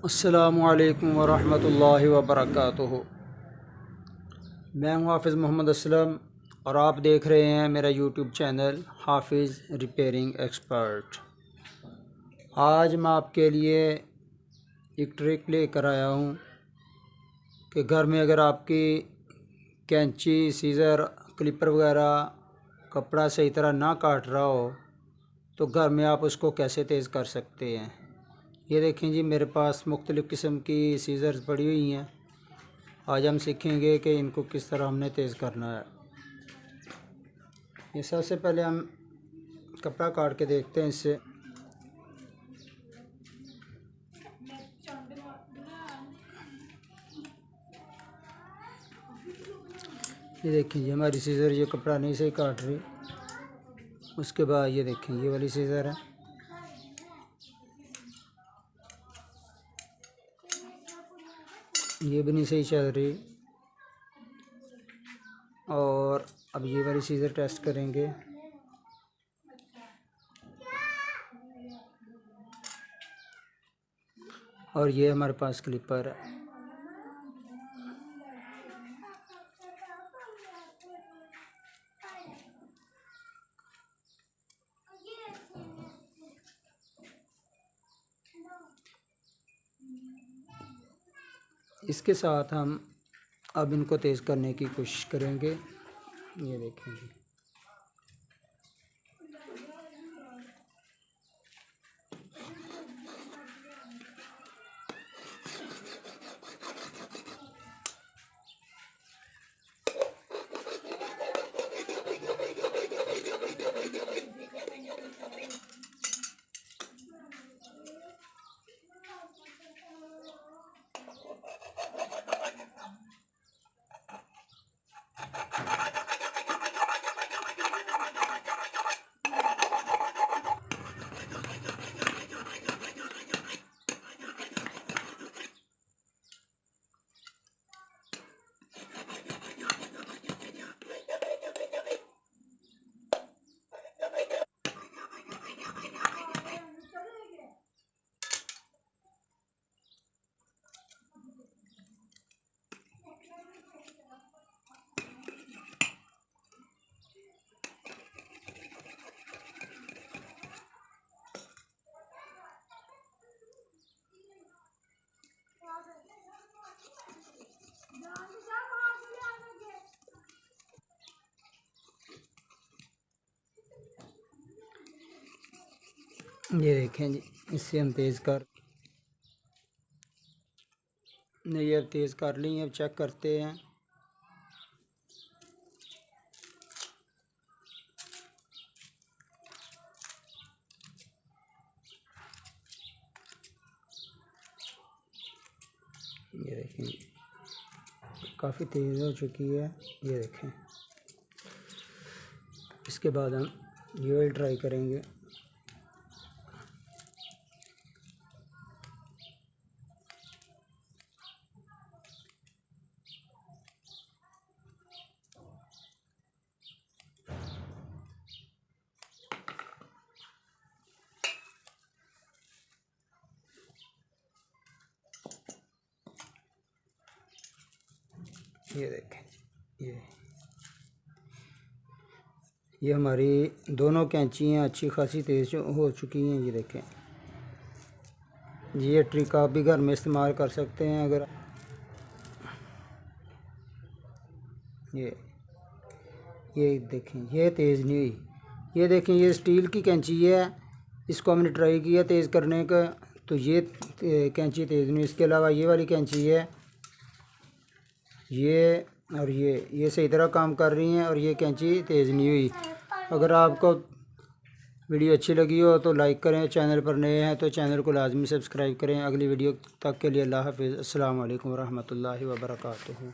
अस्सलामुअलैकुम वरहमतुल्लाहि वबरकातुहू। मैं हूं हाफिज़ मोहम्मद असलम और आप देख रहे हैं मेरा यूट्यूब चैनल हाफिज़ रिपेयरिंग एक्सपर्ट। आज मैं आपके लिए एक ट्रिक लेकर आया हूं कि घर में अगर आपकी कैंची, सीज़र, क्लिपर वगैरह कपड़ा सही तरह ना काट रहा हो तो घर में आप उसको कैसे तेज़ कर सकते हैं। ये देखें जी, मेरे पास मुख्तलिफ़ किस्म की सीज़र्स पड़ी हुई हैं। आज हम सीखेंगे कि इनको किस तरह हमने तेज़ करना है। ये सबसे पहले हम कपड़ा काट के देखते हैं इससे। ये देखें जी, हमारी सीज़र ये कपड़ा नहीं सही काट रही। उसके बाद ये देखें, ये वाली सीज़र है, ये भी नहीं सही चल रही। और अब ये वाली सीज़र टेस्ट करेंगे। और ये हमारे पास क्लिपर है। इसके साथ हम अब इनको तेज़ करने की कोशिश करेंगे। ये देखेंगे, ये देखें जी, इससे हम तेज़ कर नहीं, अब तेज़ कर ली। अब चेक करते हैं। ये देखें, काफ़ी तेज़ हो चुकी है। ये देखें, इसके बाद हम ये वाली ट्राई करेंगे। ये देखें, ये हमारी दोनों कैंचियाँ अच्छी खासी तेज़ हो चुकी हैं। ये देखें, ये ट्रिक आप भी घर में इस्तेमाल कर सकते हैं। अगर ये देखें, ये तेज़ नहीं हुई। ये देखें, ये स्टील की कैंची है, इसको हमने ट्राई किया तेज़ करने का तो ये कैंची तेज़ नहीं। इसके अलावा ये वाली कैंची है, ये और ये सही तरह काम कर रही हैं और ये कैंची तेज़ नहीं हुई। अगर आपको वीडियो अच्छी लगी हो तो लाइक करें, चैनल पर नए हैं तो चैनल को लाजमी सब्सक्राइब करें। अगली वीडियो तक के लिए अल्लाह हाफ़िज़। अस्सलाम वालेकुम रहमतुल्लाहि व बरकातुहू।